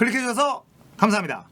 클릭해주셔서 감사합니다.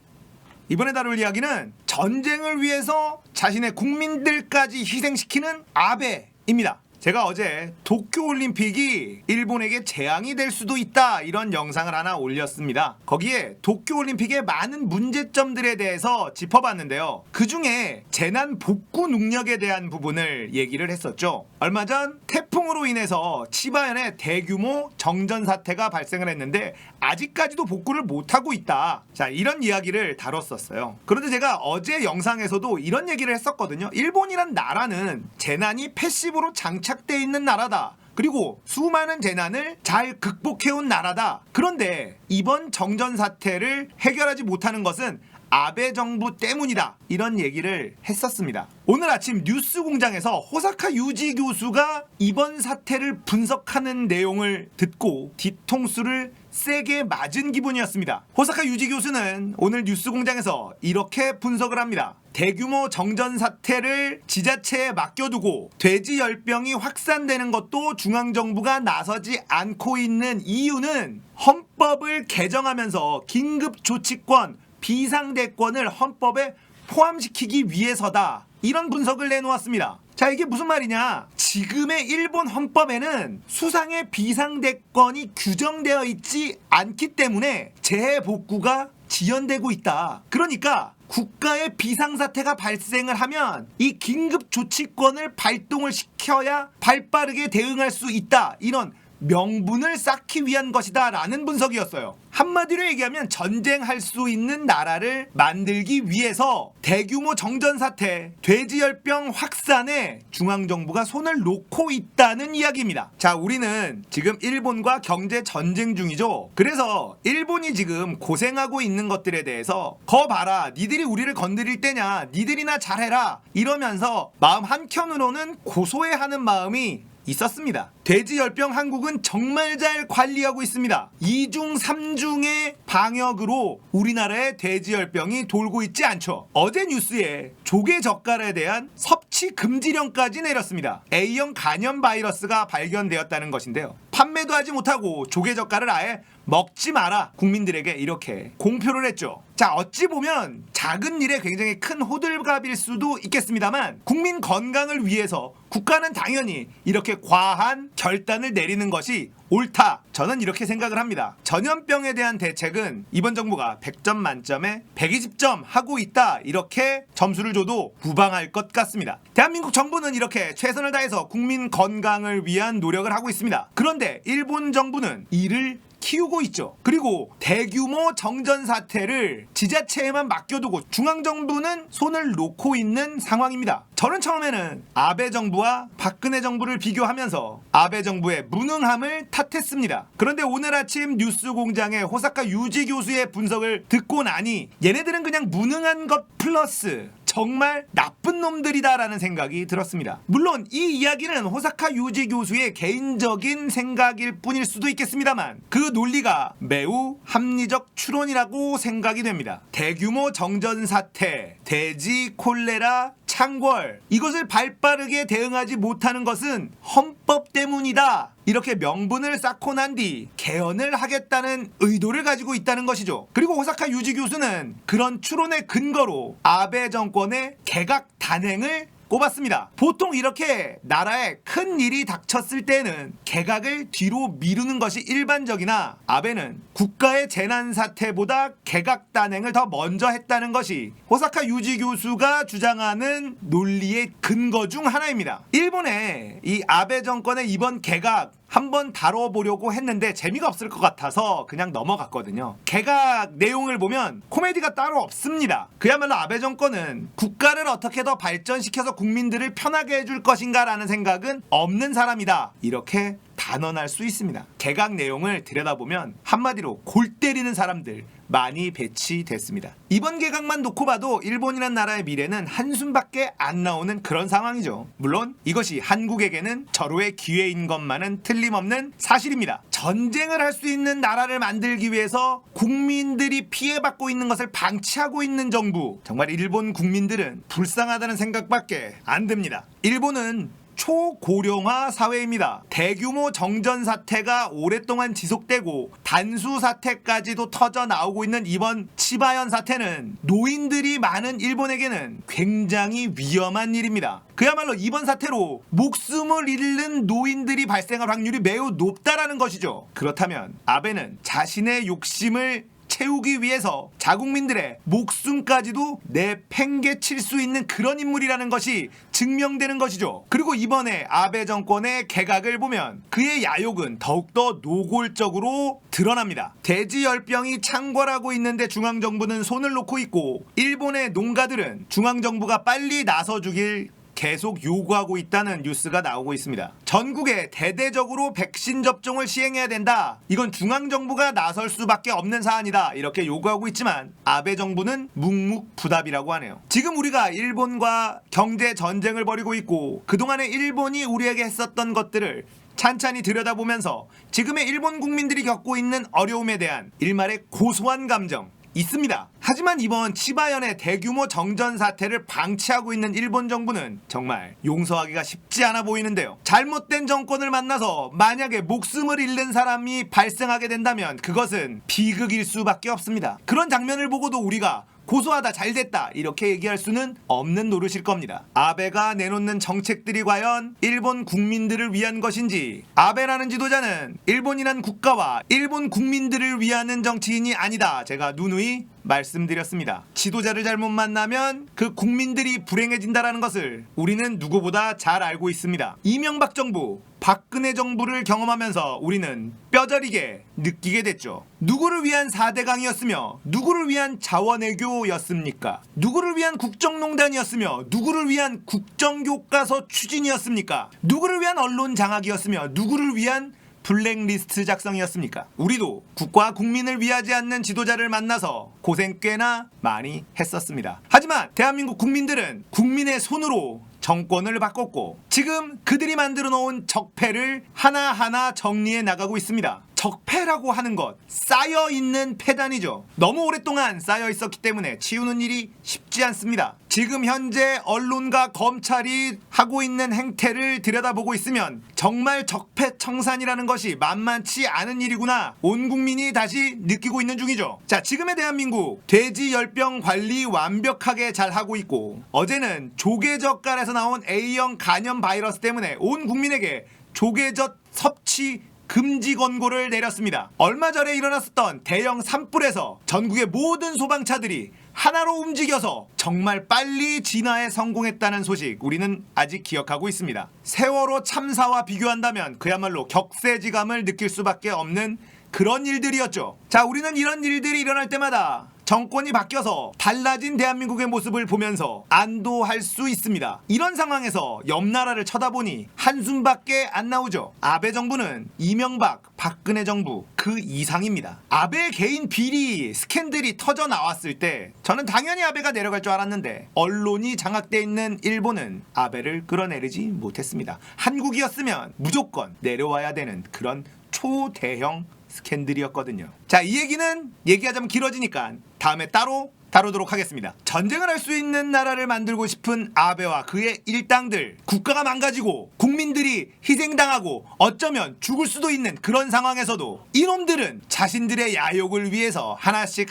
이번에 다룰 이야기는 전쟁을 위해서 자신의 국민들까지 희생시키는 아베입니다. 제가 어제 도쿄올림픽이 일본에게 재앙이 될 수도 있다 이런 영상을 하나 올렸습니다. 거기에 도쿄올림픽의 많은 문제점들에 대해서 짚어봤는데요. 그 중에 재난 복구 능력에 대한 부분을 얘기를 했었죠. 얼마 전 태풍으로 인해서 치바현에 대규모 정전 사태가 발생을 했는데 아직까지도 복구를 못하고 있다. 자, 이런 이야기를 다뤘었어요. 그런데 제가 어제 영상에서도 이런 얘기를 했었거든요. 일본이란 나라는 재난이 패시브로 장착되어 있는 나라다. 그리고 수많은 재난을 잘 극복해온 나라다. 그런데 이번 정전 사태를 해결하지 못하는 것은 아베 정부 때문이다. 이런 얘기를 했었습니다. 오늘 아침 뉴스공장에서 호사카 유지 교수가 이번 사태를 분석하는 내용을 듣고 뒤통수를 세게 맞은 기분이었습니다. 호사카 유지 교수는 오늘 뉴스공장에서 이렇게 분석을 합니다. 대규모 정전 사태를 지자체에 맡겨두고 돼지열병이 확산되는 것도 중앙정부가 나서지 않고 있는 이유는 헌법을 개정하면서 긴급조치권, 비상대권을 헌법에 포함시키기 위해서다. 이런 분석을 내놓았습니다. 자, 이게 무슨 말이냐? 지금의 일본 헌법에는 수상의 비상대권이 규정되어 있지 않기 때문에 재해복구가 지연되고 있다. 그러니까 국가의 비상사태가 발생을 하면 이 긴급조치권을 발동을 시켜야 발빠르게 대응할 수 있다. 이런 명분을 쌓기 위한 것이다 라는 분석이었어요. 한마디로 얘기하면 전쟁할 수 있는 나라를 만들기 위해서 대규모 정전사태, 돼지열병 확산에 중앙정부가 손을 놓고 있다는 이야기입니다. 자, 우리는 지금 일본과 경제 전쟁 중이죠. 그래서 일본이 지금 고생하고 있는 것들에 대해서 거 봐라, 니들이 우리를 건드릴 때냐, 니들이나 잘해라 이러면서 마음 한켠으로는 고소해하는 마음이 있었습니다. 돼지열병 한국은 정말 잘 관리하고 있습니다. 2중 3중의 방역으로 우리나라에 돼지열병이 돌고 있지 않죠. 어제 뉴스에 조개젓갈에 대한 섭취 금지령까지 내렸습니다. A형 간염 바이러스가 발견되었다는 것인데요. 판매도 하지 못하고 조개젓갈을 아예 먹지 마라 국민들에게 이렇게 공표를 했죠. 자, 어찌 보면 작은 일에 굉장히 큰 호들갑일 수도 있겠습니다만 국민 건강을 위해서 국가는 당연히 이렇게 과한 결단을 내리는 것이 옳다. 저는 이렇게 생각을 합니다. 전염병에 대한 대책은 이번 정부가 100점 만점에 120점 하고 있다. 이렇게 점수를 줘도 무방할 것 같습니다. 대한민국 정부는 이렇게 최선을 다해서 국민 건강을 위한 노력을 하고 있습니다. 그런데 일본 정부는 이를 키우고 있죠. 그리고 대규모 정전 사태를 지자체에만 맡겨두고 중앙정부는 손을 놓고 있는 상황입니다. 저는 처음에는 아베 정부와 박근혜 정부를 비교하면서 아베 정부의 무능함을 탓했습니다. 그런데 오늘 아침 뉴스공장의 호사카 유지 교수의 분석을 듣고 나니 얘네들은 그냥 무능한 것 플러스 정말 나쁜 놈들이다라는 생각이 들었습니다. 물론 이 이야기는 호사카 유지 교수의 개인적인 생각일 뿐일 수도 있겠습니다만 그 논리가 매우 합리적 추론이라고 생각이 됩니다. 대규모 정전 사태, 돼지 콜레라, 창궐, 이것을 발빠르게 대응하지 못하는 것은 헌법 때문이다. 이렇게 명분을 쌓고 난 뒤 개헌을 하겠다는 의도를 가지고 있다는 것이죠. 그리고 호사카 유지 교수는 그런 추론의 근거로 아베 정권의 개각 단행을 꼽았습니다. 보통 이렇게 나라에 큰 일이 닥쳤을 때는 개각을 뒤로 미루는 것이 일반적이나 아베는 국가의 재난 사태보다 개각 단행을 더 먼저 했다는 것이 호사카 유지 교수가 주장하는 논리의 근거 중 하나입니다. 일본의 이 아베 정권의 이번 개각 한번 다뤄보려고 했는데 재미가 없을 것 같아서 그냥 넘어갔거든요. 개각 내용을 보면 코미디가 따로 없습니다. 그야말로 아베 정권은 국가를 어떻게 더 발전시켜서 국민들을 편하게 해줄 것인가 라는 생각은 없는 사람이다. 이렇게 단언할 수 있습니다. 개각 내용을 들여다보면 한마디로 골 때리는 사람들 많이 배치됐습니다. 이번 개각만 놓고 봐도 일본이란 나라의 미래는 한숨밖에 안 나오는 그런 상황이죠. 물론 이것이 한국에게는 절호의 기회인 것만은 틀림없는 사실입니다. 전쟁을 할 수 있는 나라를 만들기 위해서 국민들이 피해받고 있는 것을 방치하고 있는 정부, 정말 일본 국민들은 불쌍하다는 생각밖에 안 듭니다. 일본은 초고령화 사회입니다. 대규모 정전 사태가 오랫동안 지속되고 단수 사태까지도 터져 나오고 있는 이번 치바현 사태는 노인들이 많은 일본에게는 굉장히 위험한 일입니다. 그야말로 이번 사태로 목숨을 잃는 노인들이 발생할 확률이 매우 높다라는 것이죠. 그렇다면 아베는 자신의 욕심을 채우기 위해서 자국민들의 목숨까지도 내팽개칠 수 있는 그런 인물이라는 것이 증명되는 것이죠. 그리고 이번에 아베 정권의 개각을 보면 그의 야욕은 더욱더 노골적으로 드러납니다. 돼지열병이 창궐하고 있는데 중앙정부는 손을 놓고 있고 일본의 농가들은 중앙정부가 빨리 나서주길 계속 요구하고 있다는 뉴스가 나오고 있습니다. 전국에 대대적으로 백신 접종을 시행해야 된다. 이건 중앙정부가 나설 수밖에 없는 사안이다. 이렇게 요구하고 있지만 아베 정부는 묵묵부답이라고 하네요. 지금 우리가 일본과 경제 전쟁을 벌이고 있고 그동안에 일본이 우리에게 했었던 것들을 찬찬히 들여다보면서 지금의 일본 국민들이 겪고 있는 어려움에 대한 일말의 고소한 감정 있습니다. 하지만 이번 치바현의 대규모 정전 사태를 방치하고 있는 일본 정부는 정말 용서하기가 쉽지 않아 보이는데요. 잘못된 정권을 만나서 만약에 목숨을 잃는 사람이 발생하게 된다면 그것은 비극일 수밖에 없습니다. 그런 장면을 보고도 우리가 고소하다 잘됐다 이렇게 얘기할 수는 없는 노릇일 겁니다. 아베가 내놓는 정책들이 과연 일본 국민들을 위한 것인지, 아베라는 지도자는 일본이란 국가와 일본 국민들을 위하는 정치인이 아니다. 제가 누누이 말씀드렸습니다. 지도자를 잘못 만나면 그 국민들이 불행해진다는 것을 우리는 누구보다 잘 알고 있습니다. 이명박 정부, 박근혜 정부를 경험하면서 우리는 뼈저리게 느끼게 됐죠. 누구를 위한 4대강이었으며 누구를 위한 자원외교였습니까? 누구를 위한 국정농단이었으며 누구를 위한 국정교과서 추진이었습니까? 누구를 위한 언론 장악이었으며 누구를 위한 블랙리스트 작성이었습니까? 우리도 국가 국민을 위하지 않는 지도자를 만나서 고생 꽤나 많이 했었습니다. 하지만 대한민국 국민들은 국민의 손으로 정권을 바꿨고 지금 그들이 만들어 놓은 적폐를 하나하나 정리해 나가고 있습니다. 적폐라고 하는 것, 쌓여있는 폐단이죠. 너무 오랫동안 쌓여 있었기 때문에 치우는 일이 쉽지 않습니다. 지금 현재 언론과 검찰이 하고 있는 행태를 들여다보고 있으면 정말 적폐청산이라는 것이 만만치 않은 일이구나 온 국민이 다시 느끼고 있는 중이죠. 자, 지금의 대한민국 돼지열병 관리 완벽하게 잘 하고 있고 어제는 조개젓갈에서 나온 A형 간염 바이러스 때문에 온 국민에게 조개젓 섭취 금지 권고를 내렸습니다. 얼마 전에 일어났었던 대형 산불에서 전국의 모든 소방차들이 하나로 움직여서 정말 빨리 진화에 성공했다는 소식 우리는 아직 기억하고 있습니다. 세월호 참사와 비교한다면 그야말로 격세지감을 느낄 수밖에 없는 그런 일들이었죠. 자, 우리는 이런 일들이 일어날 때마다 정권이 바뀌어서 달라진 대한민국의 모습을 보면서 안도할 수 있습니다. 이런 상황에서 옆 나라를 쳐다보니 한숨밖에 안 나오죠. 아베 정부는 이명박, 박근혜 정부 그 이상입니다. 아베 개인 비리 스캔들이 터져 나왔을 때 저는 당연히 아베가 내려갈 줄 알았는데 언론이 장악돼 있는 일본은 아베를 끌어내리지 못했습니다. 한국이었으면 무조건 내려와야 되는 그런 초대형 스캔들이었거든요. 자, 이 얘기는 얘기하자면 길어지니까 다음에 따로 다루도록 하겠습니다. 전쟁을 할 수 있는 나라를 만들고 싶은 아베와 그의 일당들, 국가가 망가지고 국민들이 희생당하고 어쩌면 죽을 수도 있는 그런 상황에서도 이놈들은 자신들의 야욕을 위해서 하나씩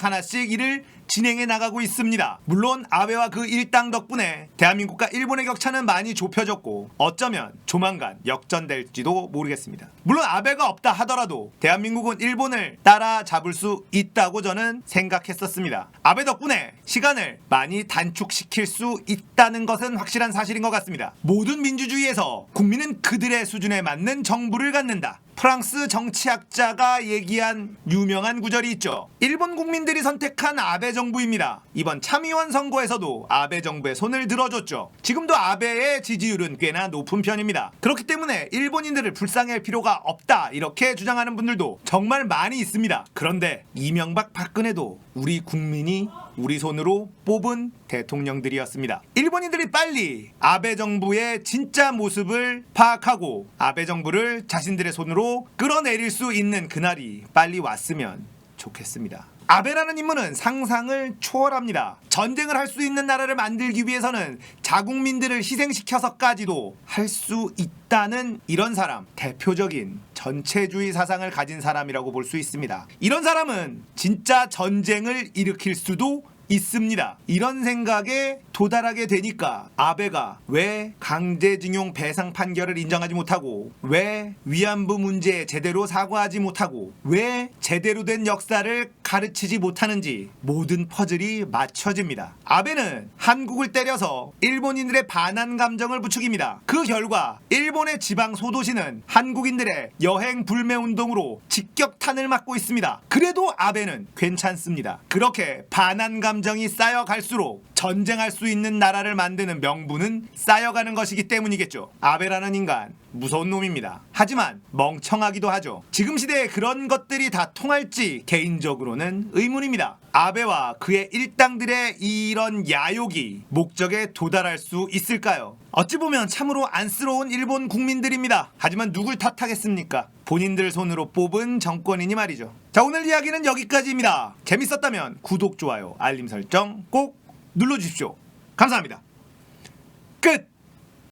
일을 진행해 나가고 있습니다. 물론 아베와 그 일당 덕분에 대한민국과 일본의 격차는 많이 좁혀졌고 어쩌면 조만간 역전될지도 모르겠습니다. 물론 아베가 없다 하더라도 대한민국은 일본을 따라잡을 수 있다고 저는 생각했었습니다. 아베 덕분에 시간을 많이 단축시킬 수 있다는 것은 확실한 사실인 것 같습니다. 모든 민주주의에서 국민은 그들의 수준에 맞는 정부를 갖는다. 프랑스 정치학자가 얘기한 유명한 구절이 있죠. 일본 국민들이 선택한 아베 정부입니다. 이번 참의원 선거에서도 아베 정부의 손을 들어줬죠. 지금도 아베의 지지율은 꽤나 높은 편입니다. 그렇기 때문에 일본인들을 불쌍히 할 필요가 없다 이렇게 주장하는 분들도 정말 많이 있습니다. 그런데 이명박 박근혜도 우리 국민이 우리 손으로 뽑은 대통령들이었습니다. 일본인들이 빨리 아베 정부의 진짜 모습을 파악하고 아베 정부를 자신들의 손으로 끌어내릴 수 있는 그날이 빨리 왔으면 좋겠습니다. 아베라는 인물은 상상을 초월합니다. 전쟁을 할 수 있는 나라를 만들기 위해서는 자국민들을 희생시켜서까지도 할 수 있다는 이런 사람, 대표적인 전체주의 사상을 가진 사람이라고 볼 수 있습니다. 이런 사람은 진짜 전쟁을 일으킬 수도 있습니다. 이런 생각에 도달하게 되니까 아베가 왜 강제징용 배상 판결을 인정하지 못하고, 왜 위안부 문제에 제대로 사과하지 못하고, 왜 제대로 된 역사를 가르치지 못하는지 모든 퍼즐이 맞춰집니다. 아베는 한국을 때려서 일본인들의 반한 감정을 부추깁니다. 그 결과 일본의 지방 소도시는 한국인들의 여행 불매 운동으로 직격탄을 맞고 있습니다. 그래도 아베는 괜찮습니다. 그렇게 반한 감정이 쌓여갈수록 전쟁할 수 있는 나라를 만드는 명분은 쌓여가는 것이기 때문이겠죠. 아베라는 인간 무서운 놈입니다. 하지만 멍청하기도 하죠. 지금 시대에 그런 것들이 다 통할지 개인적으로는 의문입니다. 아베와 그의 일당들의 이런 야욕이 목적에 도달할 수 있을까요? 어찌 보면 참으로 안쓰러운 일본 국민들입니다. 하지만 누굴 탓하겠습니까? 본인들 손으로 뽑은 정권이니 말이죠. 자, 오늘 이야기는 여기까지입니다. 재밌었다면 구독, 좋아요, 알림 설정 꼭 눌러주십시오. 감사합니다.